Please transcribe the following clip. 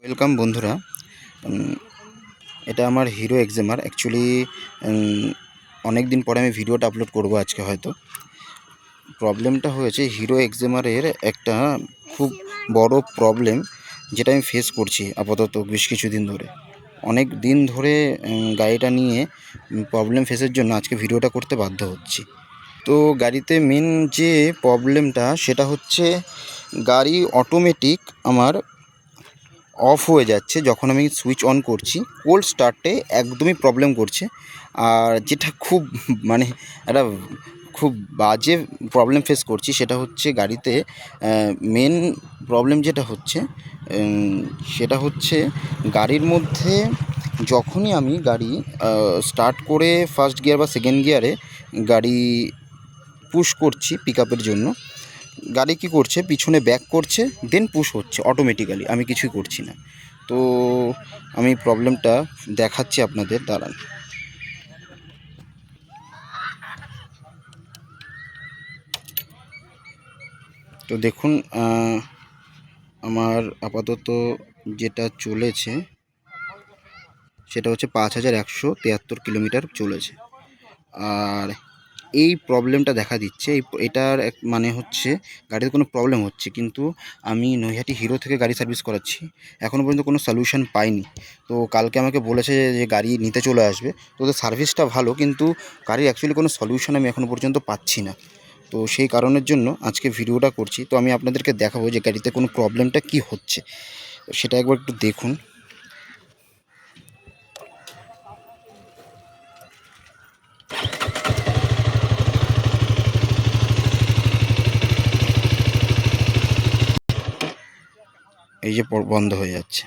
Welcome বন্ধুরা। এটা আমার হিরো এক্সেমার। অ্যাকচুয়ালি অনেক দিন পরে আমি ভিডিওটা আপলোড করব আজকে। হয়তো প্রবলেমটা হয়েছে হিরো এক্সেমারের একটা খুব বড় প্রবলেম, যেটা আমি ফেস করছি আপাতত বেশ কিছুদিন ধরে। অনেক দিন ধরে গাড়িটা নিয়ে প্রবলেম ফেসের জন্য আজকে ভিডিওটা করতে বাধ্য হচ্ছি। তো গাড়িতে মেন যে প্রবলেমটা সেটা হচ্ছে গাড়ি অটোমেটিক আমার অফ হয়ে যাচ্ছে যখন আমি সুইচ অন করছি। কোল্ড স্টার্টে একদমই প্রবলেম করছে। আর যেটা খুব মানে একটা খুব বাজে প্রবলেম ফেস করছি সেটা হচ্ছে গাড়িতে মেন প্রবলেম যেটা হচ্ছে সেটা হচ্ছে গাড়ির মধ্যে যখনই আমি গাড়ি স্টার্ট করে ফার্স্ট গিয়ার বা সেকেন্ড গিয়ারে গাড়ি পুশ করছি পিক আপের জন্য, গাড়ি কী করছে, পিছনে ব্যাক করছে, দেন পুশ হচ্ছে অটোমেটিক্যালি, আমি কিছুই করছি না। তো আমি প্রবলেমটা দেখাচ্ছি আপনাদের, দাঁড়ান। তো দেখুন, আমার আপাতত যেটা চলেছে সেটা হচ্ছে 5173 কিলোমিটার চলেছে। আর এই প্রবলেমটা দেখা দিচ্ছে, এটার মানে হচ্ছে গাড়িতে কোনো প্রবলেম হচ্ছে, কিন্তু আমি নৈহাটি হিরো থেকে গাড়ি সার্ভিস করাচ্ছি, এখনও পর্যন্ত কোনো সলিউশন পাইনি। তো কালকে আমাকে বলেছে যে গাড়ি নিতে চলে আসবে। তো ওদের সার্ভিসটা ভালো, কিন্তু গাড়ির অ্যাকচুয়ালি কোনো সলিউশন আমি এখনও পর্যন্ত পাচ্ছি না। তো সেই কারণের জন্য আজকে ভিডিওটা করছি। তো আমি আপনাদেরকে দেখাবো যে গাড়িতে কোনো প্রবলেমটা কি হচ্ছে, সেটা একবার একটু দেখুন। এই যে বন্ধ হয়ে যাচ্ছে।